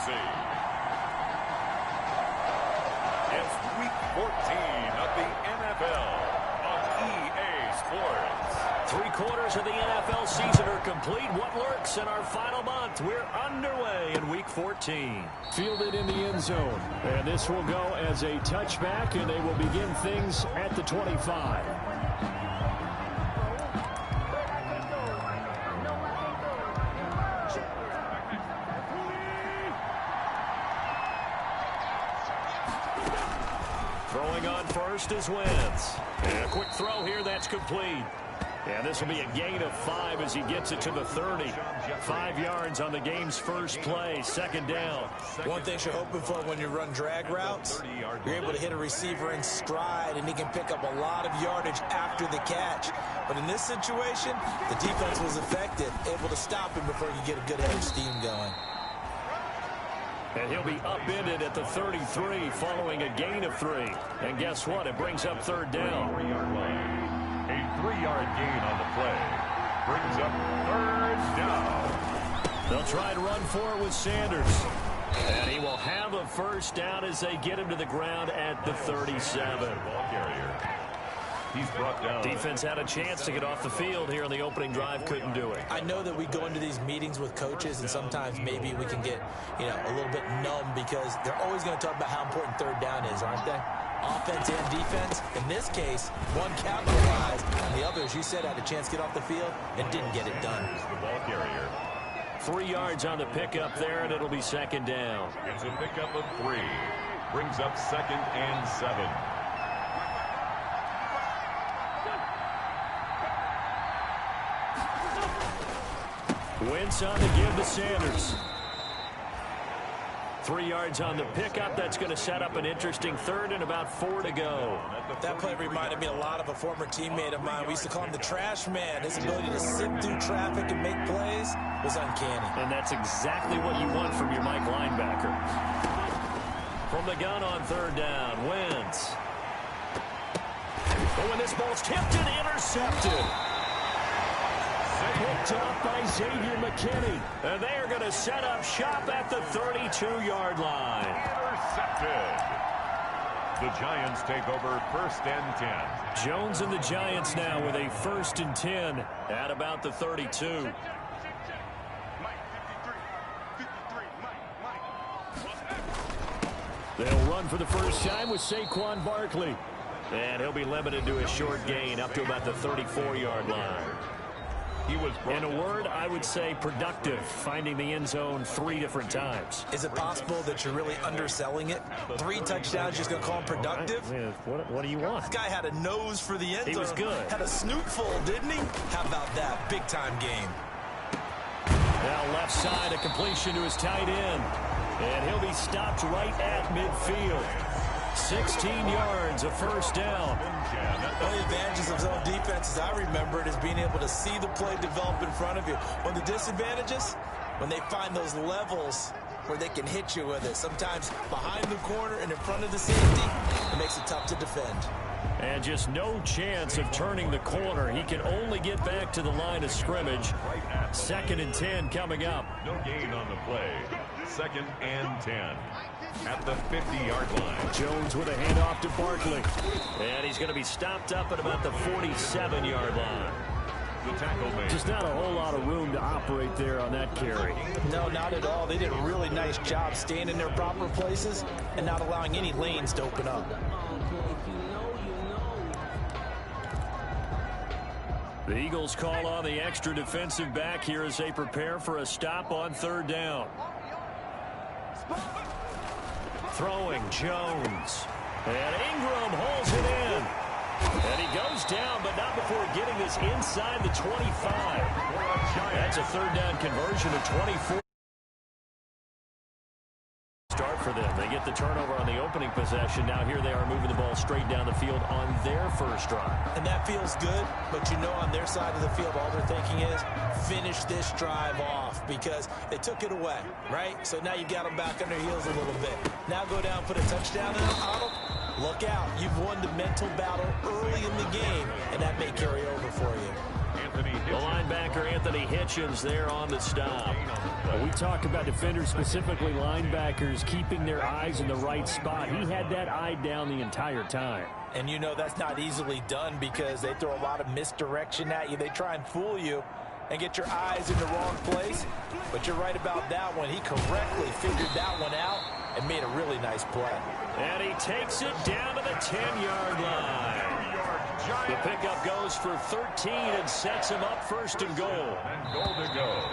jersey. It's week 14 of the NFL on EA Sports. 3/4 of the NFL season are complete. What lurks in our final month? We're underway in week 14. Fielded in the end zone. And this will go as a touchback, and they will begin things at the 25. Throwing on first is Wentz. And a quick throw here, that's complete. And this will be a gain of 5 as he gets it to the 30. 5 yards on the game's first play, second down. One thing you're hoping for when you run drag routes, you're able to hit a receiver in stride, and he can pick up a lot of yardage after the catch. But in this situation, the defense was effective, able to stop him before you get a good head of steam going. And he'll be upended at the 33 following a gain of 3. And guess what? It brings up third down. A 3-yard gain on the play brings up third down. They'll try to run for it with Sanders. And he will have a first down as they get him to the ground at the 37. Ball carrier. He's brought down. Defense had a chance to get off the field here on the opening drive, couldn't do it. I know that we go into these meetings with coaches, and sometimes maybe we can get, a little bit numb because they're always going to talk about how important third down is, aren't they? Offense and defense. In this case, one capitalized, and the other, as you said, had a chance to get off the field and didn't get it done. The ball carrier. 3 yards on the pickup there, and it'll be second down. It's a pickup of 3. Brings up second and 7. Wentz on the give to Sanders. 3 yards on the pickup. That's going to set up an interesting third and about 4 to go. That play reminded me a lot of a former teammate of mine. We used to call him the trash man. His ability to sit through traffic and make plays was uncanny. And that's exactly what you want from your Mike linebacker. From the gun on third down, Wentz. Oh, and this ball's tipped and intercepted. Picked up by Xavier McKinney. And they are going to set up shop at the 32-yard line. Intercepted. The Giants take over first and 10. Jones and the Giants now with a first and 10 at about the 32. They'll run for the first time with Saquon Barkley. And he'll be limited to a short gain up to about the 34-yard line. In a word, I would say productive, finding the end zone 3 different times. Is it possible that you're really underselling it? 3 touchdowns, just going to call him productive? What do you want? This guy had a nose for the end zone. He was good. Had a snoot full, didn't he? How about that? Big-time game. Now left side, a completion to his tight end. And he'll be stopped right at midfield. 16 yards, a first down. One of the advantages of zone defense, as I remember it, is being able to see the play develop in front of you. One of the disadvantages, when they find those levels where they can hit you with it. Sometimes behind the corner and in front of the safety, it makes it tough to defend. And just no chance of turning the corner. He can only get back to the line of scrimmage. Second and 10 coming up. No gain on the play. Second and 10 at the 50-yard line. Jones with a handoff to Barkley. And he's going to be stopped up at about the 47-yard line. The tackle made. Just not a whole lot of room to operate there on that carry. No, not at all. They did a really nice job staying in their proper places and not allowing any lanes to open up. The Eagles call on the extra defensive back here as they prepare for a stop on third down. Throwing Jones. And Ingram holds it in. And he goes down, but not before getting this inside the 25. That's a third down conversion of 24. Start for them. They get the turnover on the opening possession. Now here they are moving the ball straight down the field on their first drive. And that feels good, but you know on their side of the field all they're thinking is finish this drive off because they took it away, right? So now you got them back on their heels a little bit. Now go down, put a touchdown in the huddle. Look out. You've won the mental battle early in the game, and that may carry over for you. The linebacker, Anthony Hitchens, there on the stop. Well, we talk about defenders, specifically linebackers, keeping their eyes in the right spot. He had that eye down the entire time. And you know that's not easily done because they throw a lot of misdirection at you. They try and fool you and get your eyes in the wrong place. But you're right about that one. He correctly figured that one out and made a really nice play. And he takes it down to the 10-yard line. The pickup goes for 13 and sets him up first and goal. And goal to go.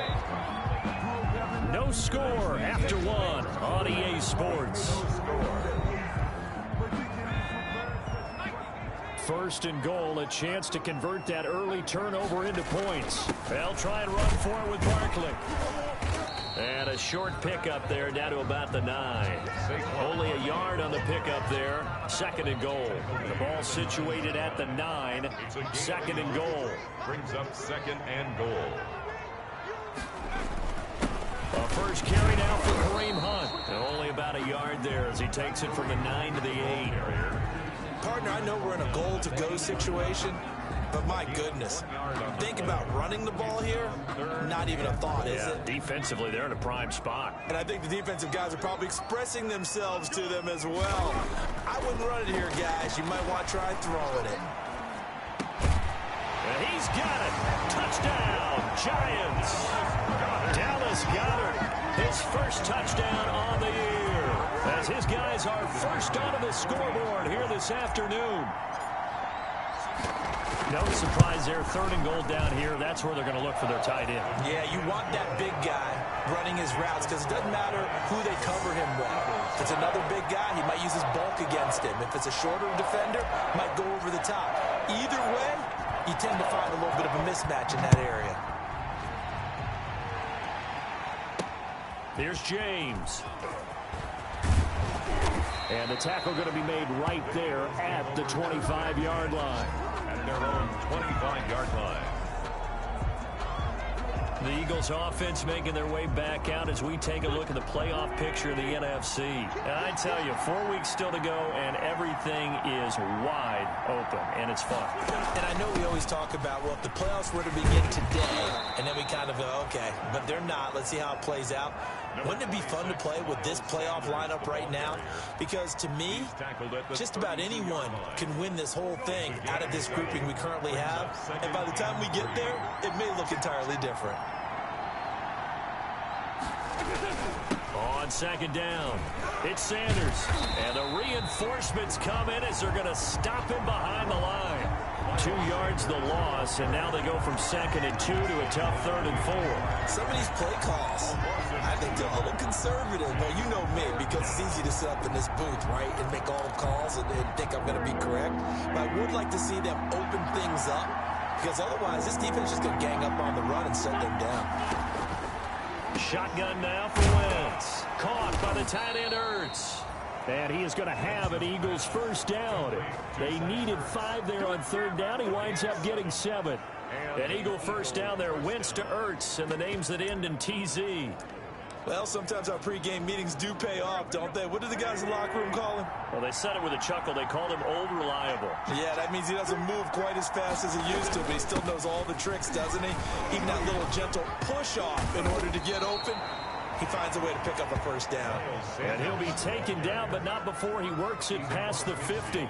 No score after one on EA Sports. First and goal, a chance to convert that early turnover into points. They'll try and run for it with Barkley. And a short pickup there down to about the 9. Only a yard on the pickup there. Second and goal. The ball situated at the 9. Second and goal. Brings up second and goal. A first carry now for Kareem Hunt. Only about a yard there as he takes it from the 9 to the 8. Partner, I know we're in a goal-to-go situation, but my goodness, think about running the ball here, not even a thought, is it? Defensively, they're in a prime spot. And I think the defensive guys are probably expressing themselves to them as well. I wouldn't run it here, guys. You might want to try throwing it. And he's got it. Touchdown, Giants. Dallas Goedert, his first touchdown on the year. As his guys are first onto the scoreboard here this afternoon. No surprise there, third and goal down here. That's where they're going to look for their tight end. Yeah, you want that big guy running his routes because it doesn't matter who they cover him with. If it's another big guy, he might use his bulk against him. If it's a shorter defender, he might go over the top. Either way, you tend to find a little bit of a mismatch in that area. Here's James. And the tackle going to be made right there at the 25-yard line. At their own 25-yard line. The Eagles offense making their way back out as we take a look at the playoff picture of the NFC. And I tell you, 4 weeks still to go, and everything is wide open, and it's fun. And I know we always talk about, well, if the playoffs were to begin today, and then we kind of go, okay, but they're not. Let's see how it plays out. Wouldn't it be fun to play with this playoff lineup right now? Because to me, just about anyone can win this whole thing out of this grouping we currently have. And by the time we get there, it may look entirely different. On second down, it's Sanders. And the reinforcements come in as they're going to stop him behind the line. 2 yards the loss, and now they go from 2nd and 2 to a tough 3rd and 4. Some of these play calls, I think they're a little conservative. Well, you know me, because it's easy to sit up in this booth, right, and make all calls and think I'm going to be correct. But I would like to see them open things up, because otherwise this defense is just going to gang up on the run and set them down. Shotgun now for Wentz. Caught by the tight end Ertz. And he is going to have an Eagles first down. They needed 5 there on 3rd down. He winds up getting 7. An Eagle first down there. Wentz to Ertz, and the names that end in TZ. Well, sometimes our pregame meetings do pay off, don't they? What do the guys in the locker room call him? Well, they said it with a chuckle. They called him Old Reliable. Yeah, that means he doesn't move quite as fast as he used to, but he still knows all the tricks, doesn't he? Even that little gentle push-off in order to get open. He finds a way to pick up a first down. And he'll be taken down, but not before he works it past the 50.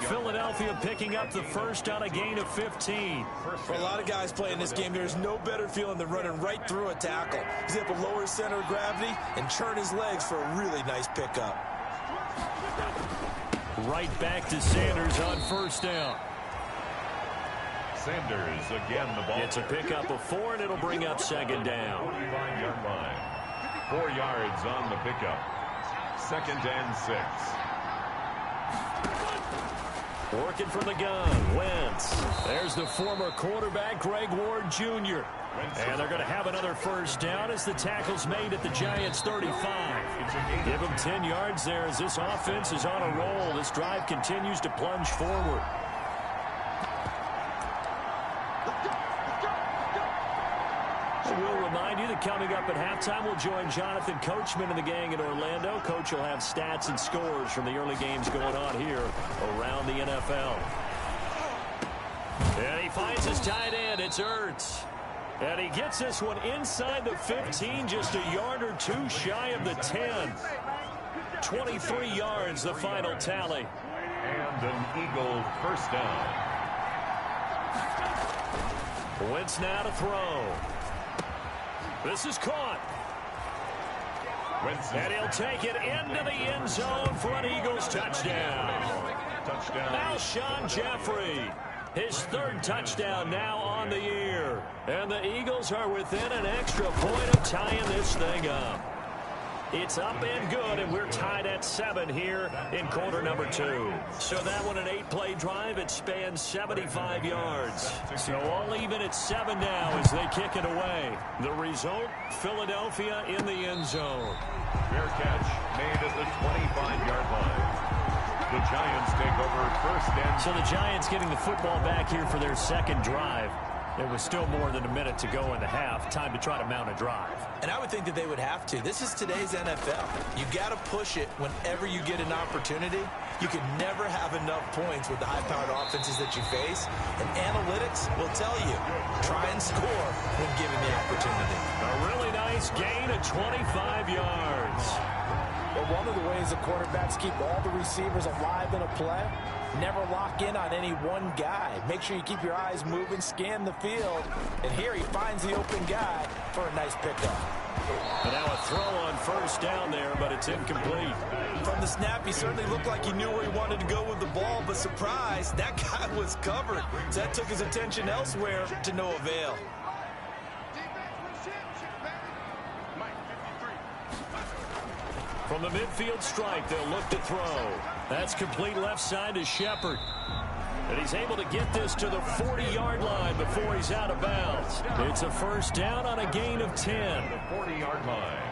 Philadelphia picking up the first on a gain of 15. For a lot of guys playing this game, there's no better feeling than running right through a tackle. He's able to lower his center of gravity and churn his legs for a really nice pickup. Right back to Sanders on first down. Sanders again the ball. It's a pickup of 4, and it'll bring up second down. 45-yard line. 4 yards on the pickup. 2nd and 6. Working from the gun, Wentz. There's the former quarterback, Greg Ward Jr. And they're going to have another first down as the tackle's made at the Giants' 35. Give them 10 yards there as this offense is on a roll. This drive continues to plunge forward. We'll remind you that coming up at halftime, we'll join Jonathan Coachman and the gang in Orlando. Coach will have stats and scores from the early games going on here around the NFL. And he finds his tight end. It's Ertz. And he gets this one inside the 15, just a yard or two shy of the 10. 23 yards, the final tally. And an Eagle first down. Wentz now to throw. This is caught. And he'll take it into the end zone for an Eagles touchdown. Alshon Jeffrey, his third touchdown now on the year. And the Eagles are within an extra point of tying this thing up. It's up and good, and we're tied at 7 here in quarter number 2. So that one, an 8-play drive. It spans 75 yards. So all even at 7 now as they kick it away. The result, Philadelphia in the end zone. Fair catch made at the 25-yard line. The Giants take over first and... So the Giants getting the football back here for their second drive. There was still more than a minute to go in the half. Time to try to mount a drive. And I would think that they would have to. This is today's NFL. You got to push it whenever you get an opportunity. You can never have enough points with the high-powered offenses that you face. And analytics will tell you, try and score when given the opportunity. A really nice gain of 25 yards. But one of the ways the quarterbacks keep all the receivers alive in a play, never lock in on any one guy. Make sure you keep your eyes moving, scan the field. And here he finds the open guy for a nice pickup. And now a throw on first down there, but it's incomplete. From the snap, he certainly looked like he knew where he wanted to go with the ball, but surprise, that guy was covered. So that took his attention elsewhere to no avail. From the midfield stripe, they'll look to throw. That's complete left side to Shepard. And he's able to get this to the 40-yard line before he's out of bounds. It's a first down on a gain of 10. The 40-yard line.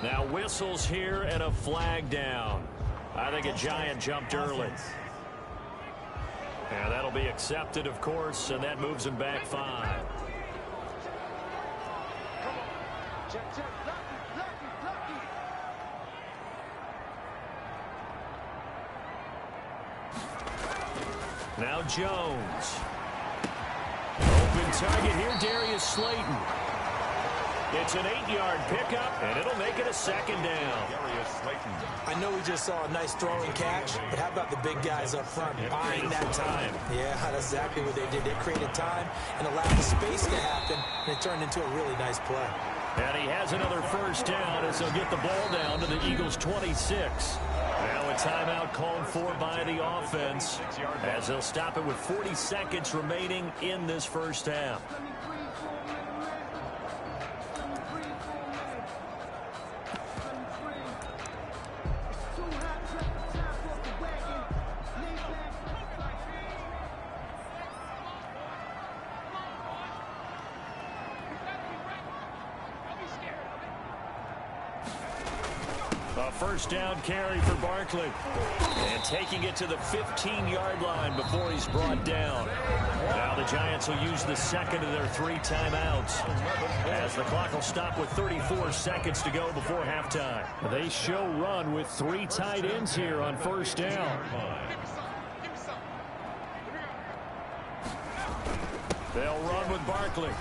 Now whistles here and a flag down. I think a Giant jumped early. Yeah, that'll be accepted, of course, and that moves him back 5. Now Jones. Open target here, Darius Slayton. It's an 8-yard pickup, and it'll make it a second down. I know we just saw a nice throwing catch, but how about the big guys up front buying that time? Yeah, that's exactly what they did. They created time and allowed the space to happen, and it turned into a really nice play. And he has another first down as they'll get the ball down to the Eagles' 26. Now a timeout called for by the offense as they'll stop it with 40 seconds remaining in this first half. A first down carry for Barkley. And taking it to the 15-yard line before he's brought down. Now the Giants will use the second of their 3 timeouts as the clock will stop with 34 seconds to go before halftime. They show run with 3 tight ends here on first down. They'll run with Barkley.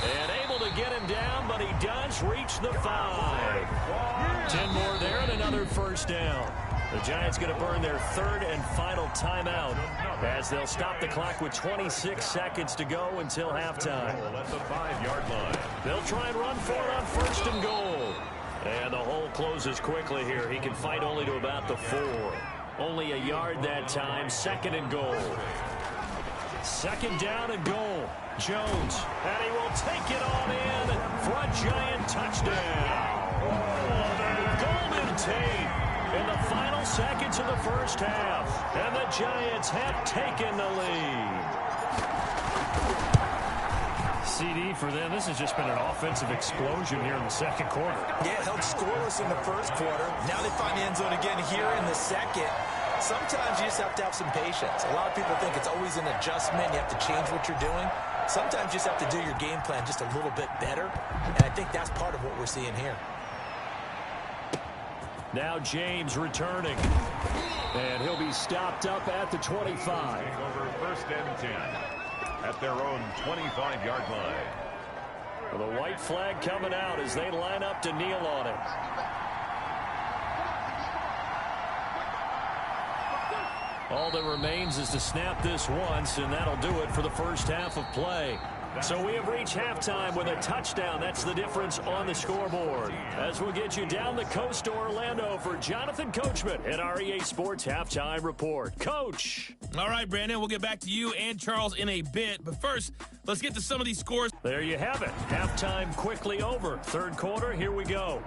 And able to get him down, but he does reach the 5. 10 more there and another first down. The Giants going to burn their 3rd and final timeout as they'll stop the clock with 26 seconds to go until halftime. At the 5-yard line. They'll try and run for it on first and goal. And the hole closes quickly here. He can fight only to about the 4. Only a yard that time. 2nd and goal. 2nd down and goal. Jones, and he will take it on in for a Giant touchdown. Golden Tate in the final seconds of the first half, and the Giants have taken the lead. CD for them. This has just been an offensive explosion here in the second quarter. Yeah, held scoreless in the first quarter. Now they find the end zone again here in the second. Sometimes you just have to have some patience. A lot of people think it's always an adjustment. You have to change what you're doing. Sometimes you just have to do your game plan just a little bit better, and I think that's part of what we're seeing here. Now James returning, and he'll be stopped up at the 25. Over 1st and 10 at their own 25-yard line. Well, the white flag coming out as they line up to kneel on it. All that remains is to snap this once, and that'll do it for the first half of play. So we have reached halftime with a touchdown. That's the difference on the scoreboard. As we'll get you down the coast to Orlando for Jonathan Coachman at our EA Sports Halftime Report. Coach. All right, Brandon, we'll get back to you and Charles in a bit. But first, let's get to some of these scores. There you have it. Halftime quickly over. Third quarter, here we go.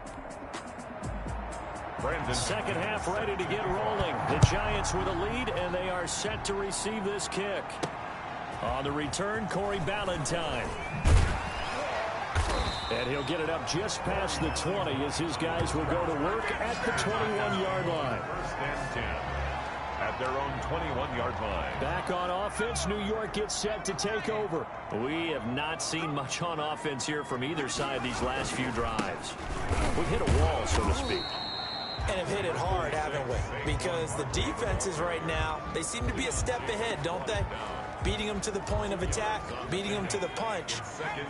Brandon. Second half ready to get rolling. The Giants with a lead, and they are set to receive this kick. On the return, Corey Ballantyne. And he'll get it up just past the 20 as his guys will go to work at the 21-yard line. 1st and 10 at their own 21-yard line. Back on offense, New York gets set to take over. We have not seen much on offense here from either side these last few drives. We've hit a wall, so to speak. And have hit it hard, haven't we? Because the defenses right now, they seem to be a step ahead, don't they? Beating them to the point of attack, beating them to the punch.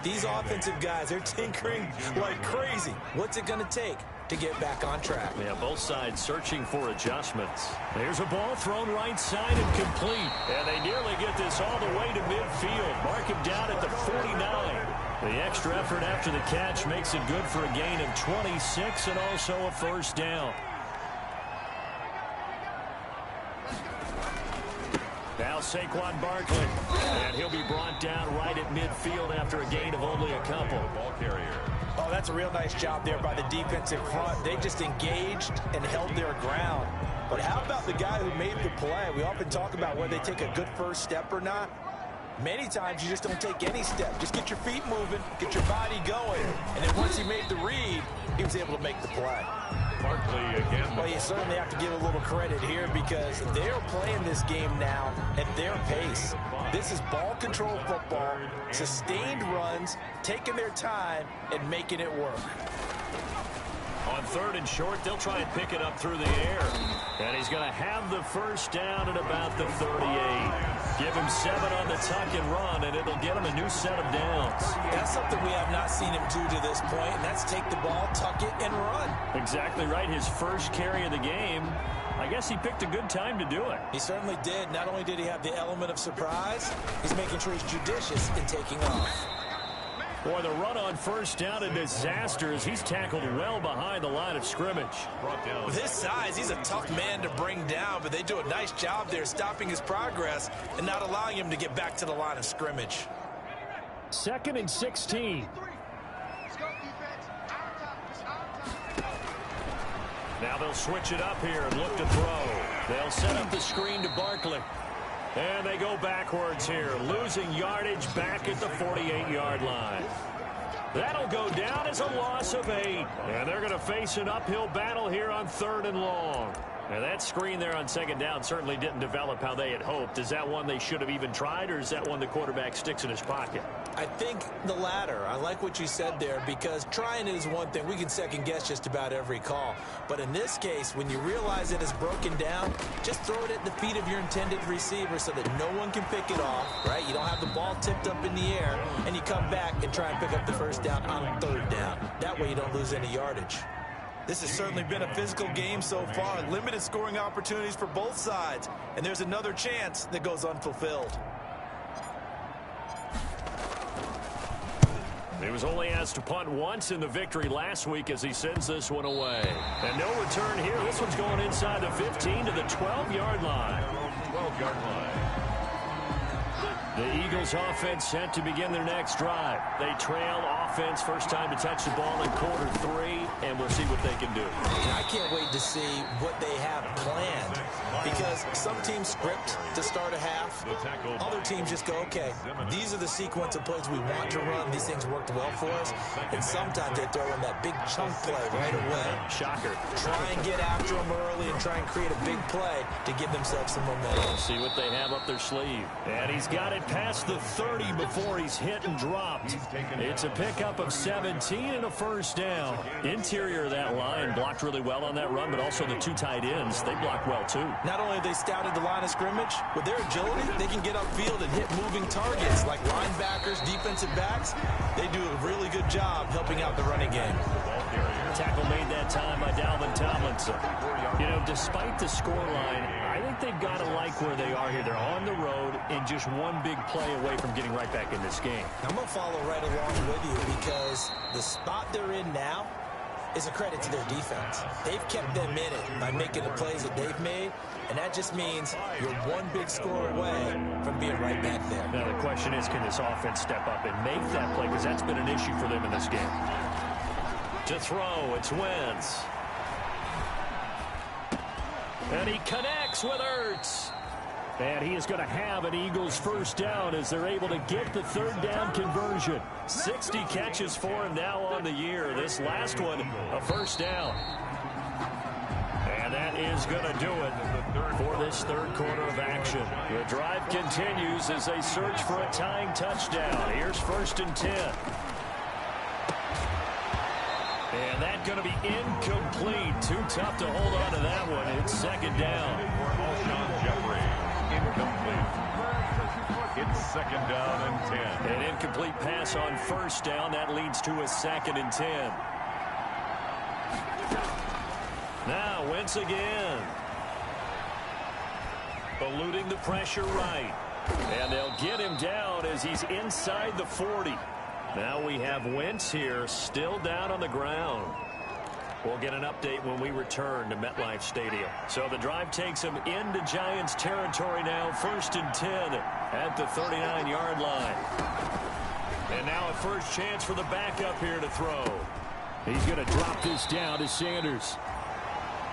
These offensive guys, they're tinkering like crazy. What's it going to take to get back on track? Yeah, both sides searching for adjustments. There's a ball thrown right side and complete. And they nearly get this all the way to midfield. Mark him down at the 49. The extra effort after the catch makes it good for a gain of 26 and also a first down. Now Saquon Barkley, and he'll be brought down right at midfield after a gain of only a couple. Ball carrier. Oh, that's a real nice job there by the defensive front. They just engaged and held their ground. But how about the guy who made the play? We often talk about whether they take a good first step or not. Many times you just don't take any step. Just get your feet moving, get your body going. And then once he made the read, he was able to make the play. Barkley again. Well, you certainly have to give a little credit here because they're playing this game now at their pace. This is ball control football, sustained runs, taking their time, and making it work. On third and short, they'll try and pick it up through the air. And he's going to have the first down at about the 38. Give him 7 on the tuck and run, and it'll get him a new set of downs. That's something we have not seen him do to this point, and that's take the ball, tuck it, and run. Exactly right. His first carry of the game. I guess he picked a good time to do it. He certainly did. Not only did he have the element of surprise, he's making sure he's judicious in taking off. Boy, the run on first down, a disaster as he's tackled well behind the line of scrimmage. With his size, he's a tough man to bring down, but they do a nice job there stopping his progress and not allowing him to get back to the line of scrimmage. 2nd and 16. Now they'll switch it up here and look to throw. They'll set up the screen to Barkley. And they go backwards here, losing yardage back at the 48-yard line. That'll go down as a loss of 8. And they're going to face an uphill battle here on 3rd and long. Now that screen there on 2nd down certainly didn't develop how they had hoped. Is that one they should have even tried, or is that one the quarterback sticks in his pocket? I think the latter. I like what you said there because trying it is one thing. We can second guess just about every call. But in this case, when you realize it is broken down, just throw it at the feet of your intended receiver so that no one can pick it off, right? You don't have the ball tipped up in the air, and you come back and try and pick up the first down on 3rd down. That way you don't lose any yardage. This has certainly been a physical game so far. Limited scoring opportunities for both sides. And there's another chance that goes unfulfilled. He was only asked to punt once in the victory last week as he sends this one away. And no return here. This one's going inside the 15 to the 12-yard line. 12-yard line. The Eagles offense set to begin their next drive. They trail offense, first time to touch the ball in quarter 3, and we'll see what they can do. And I can't wait to see what they have planned, because some teams script to start a half. Other teams just go, okay, these are the sequence of plays we want to run. These things worked well for us. And sometimes they throw in that big chunk play right away. Shocker. Try and get after them early and try and create a big play to give themselves some momentum. See what they have up their sleeve. And he's got it past the 30 before he's hit and dropped. It's a pickup of 17 and a first down. Interior of that line blocked really well on that run, but also the 2 tight ends, they blocked well too. Not only have they scouted the line of scrimmage, with their agility, they can get upfield and hit moving targets like linebackers, defensive backs. They do a really good job helping out the running game. Tackle made that time by Dalvin Tomlinson. You know, despite the scoreline, I think they've got to like where they are here. They're on the road and just one big play away from getting right back in this game. I'm going to follow right along with you, because the spot they're in now is a credit to their defense. They've kept them in it by making the plays that they've made, and that just means you're one big score away from being right back there. Now the question is, can this offense step up and make that play, because that's been an issue for them in this game. To throw, it's Wentz. And he connects with Ertz. And he is going to have an Eagles first down as they're able to get the third down conversion. 60 catches for him now on the year. This last one, a first down. And that is going to do it for this third quarter of action. The drive continues as they search for a tying touchdown. Here's 1st and 10. And that's going to be incomplete. Too tough to hold on to that one. It's 2nd down. Jeffrey, incomplete. It's 2nd down and 10. An incomplete pass on 1st down. That leads to a 2nd and 10. Now Wentz again. Eluding the pressure right. And they'll get him down as he's inside the 40. Now we have Wentz here, still down on the ground. We'll get an update when we return to MetLife Stadium. So the drive takes him into Giants territory now, 1st and 10 at the 39-yard line. And now a first chance for the backup here to throw. He's going to drop this down to Sanders.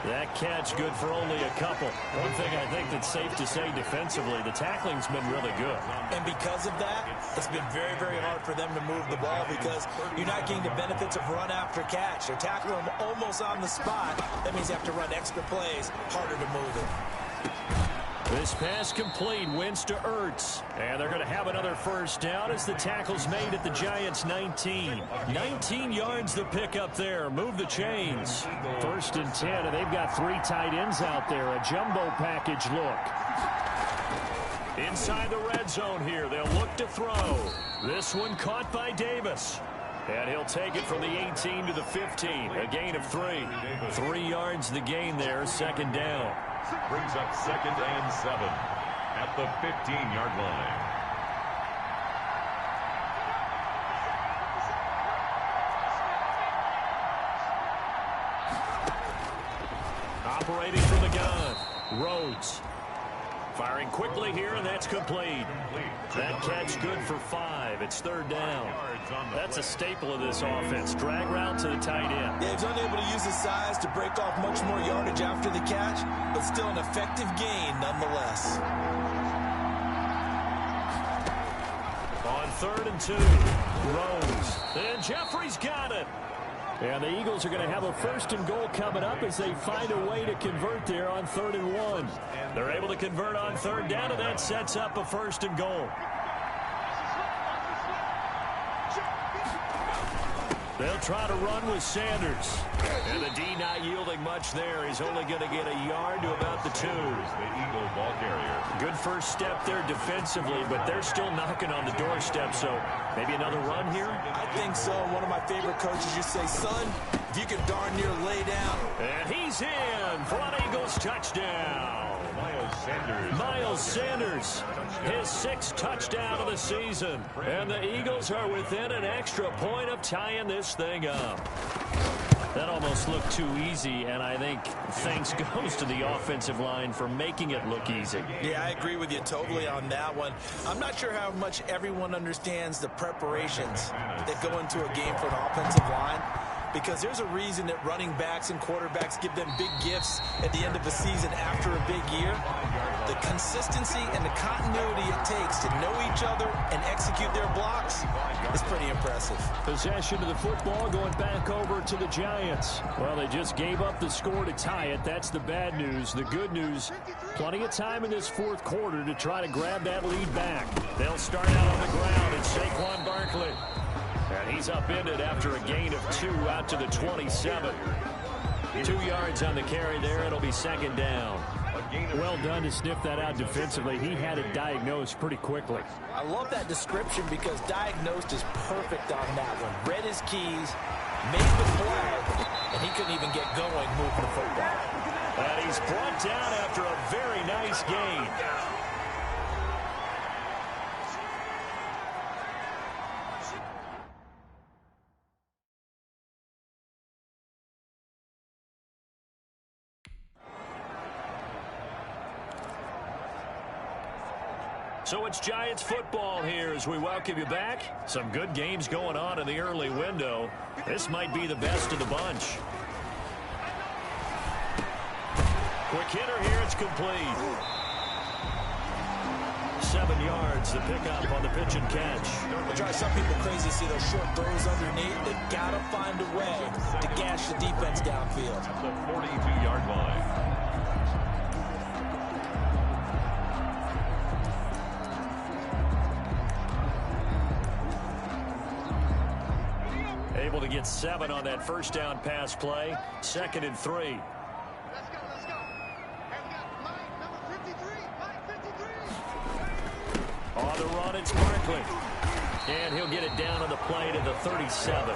That catch good for only a couple. One thing I think that's safe to say defensively, the tackling's been really good. And because of that, it's been very, very hard for them to move the ball, because you're not getting the benefits of run after catch. They're tackling them almost on the spot. That means you have to run extra plays, harder to move it. This pass complete, Wentz to Ertz. And they're going to have another first down as the tackle's made at the Giants' 19. 19 yards the pickup there. Move the chains. 1st and 10, and they've got 3 tight ends out there. A jumbo package look. Inside the red zone here. They'll look to throw. This one caught by Davis. And he'll take it from the 18 to the 15. A gain of 3. 3 yards the gain there, 2nd down. Brings up 2nd and 7 at the 15-yard line. Operating from the gun, Rhodes. Firing quickly here, and that's complete. That catch good for 5. It's 3rd down. That's a staple of this offense. Drag route to the tight end. Yeah, he's unable to use his size to break off much more yardage after the catch, but still an effective gain nonetheless. On 3rd and 2, Rhodes. And Jeffrey's got it. And the Eagles are going to have a 1st and goal coming up as they find a way to convert there on 3rd and 1. They're able to convert on 3rd down, and that sets up a 1st and goal. They'll try to run with Sanders. And the D not yielding much there. He's only going to get a yard to about the 2. The Eagle ball carrier. Good first step there defensively, but they're still knocking on the doorstep, so maybe another run here? I think so. One of my favorite coaches used to say, son, if you can darn near lay down. And he's in for an Eagles touchdown. Miles Sanders, his 6th touchdown of the season. And the Eagles are within an extra point of tying this thing up. That almost looked too easy, and I think thanks goes to the offensive line for making it look easy. Yeah, I agree with you totally on that one. I'm not sure how much everyone understands the preparations that go into a game for an offensive line, because there's a reason that running backs and quarterbacks give them big gifts at the end of a season after a big year. The consistency and the continuity it takes to know each other and execute their blocks is pretty impressive. Possession of the football going back over to the Giants. Well, they just gave up the score to tie it. That's the bad news. The good news, plenty of time in this fourth quarter to try to grab that lead back. They'll start out on the ground. It's Saquon Barkley. And he's upended after a gain of 2 out to the 27. 2 yards on the carry there. It'll be second down. Well done to sniff that out defensively. He had it diagnosed pretty quickly. I love that description because diagnosed is perfect on that one. Read his keys, made the play, and he couldn't even get going moving the football. And he's brought down after a very nice gain. So it's Giants football here as we welcome you back. Some good games going on in the early window. This might be the best of the bunch. Quick hitter here, it's complete. 7 yards, the pickup on the pitch and catch. It drives some people crazy to see those short throws underneath. They've got to find a way to gash the defense downfield. At the 42-yard line. Able to get 7 on that first down pass play. 2nd and 3. Let's go, let's go. And we got line number 53, line 53. On the run, it's Barkley. And he'll get it down on the play to the 37.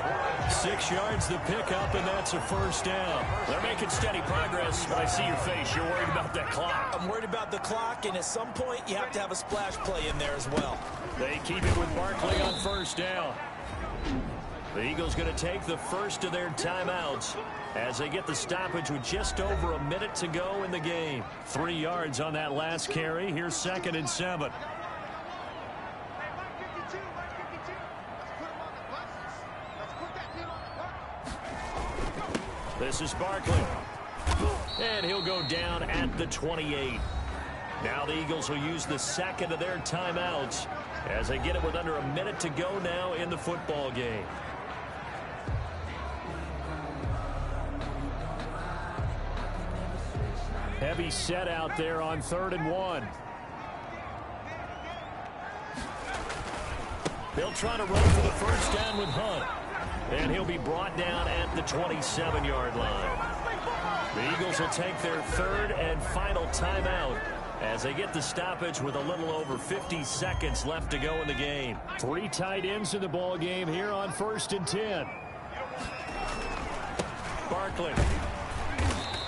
6 yards the pickup, and that's a first down. They're making steady progress, but I see your face. You're worried about that clock. I'm worried about the clock, and at some point you have to have a splash play in there as well. They keep it with Barkley on first down. The Eagles going to take the first of their timeouts as they get the stoppage with just over a minute to go in the game. 3 yards on that last carry. Here's 2nd and 7. This is Barkley. And he'll go down at the 28. Now the Eagles will use the second of their timeouts as they get it with under a minute to go now in the football game. Heavy set out there on 3rd and 1. They'll try to run for the first down with Hunt. And he'll be brought down at the 27-yard line. The Eagles will take their 3rd and final timeout as they get the stoppage with a little over 50 seconds left to go in the game. 3 tight ends in the ball game here on 1st and 10. Barkley.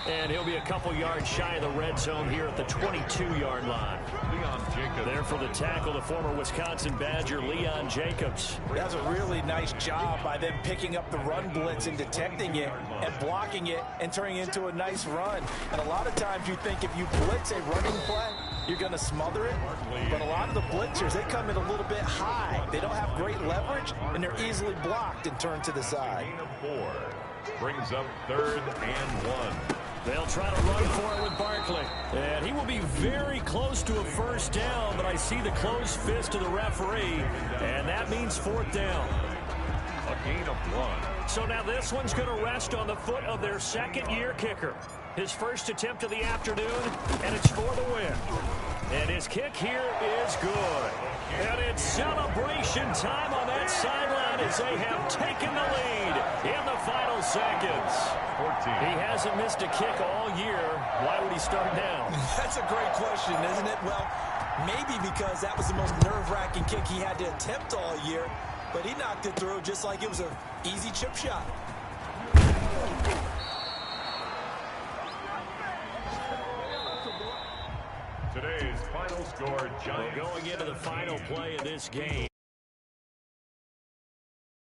And he'll be a couple yards shy of the red zone here at the 22-yard line. There for the tackle, the former Wisconsin Badger, Leon Jacobs. That's a really nice job by them picking up the run blitz and detecting it and blocking it and turning it into a nice run. And a lot of times you think if you blitz a running play, you're going to smother it. But a lot of the blitzers, they come in a little bit high. They don't have great leverage, and they're easily blocked and turned to the side. Gain of 4. Brings up 3rd and 1. They'll try to run for it with Barkley. And he will be very close to a first down, but I see the closed fist of the referee, and that means 4th down. A gain of 1. So now this one's going to rest on the foot of their second-year kicker. His first attempt of the afternoon, and it's for the win. And his kick here is good. And it's celebration time on that sideline as they have taken the lead in the final seconds. 14. He hasn't missed a kick all year. Why would he start now? That's a great question, isn't it? Well, maybe because that was the most nerve-wracking kick he had to attempt all year, but he knocked it through just like it was an easy chip shot. Today's final score, Giants. Going into the final play of this game.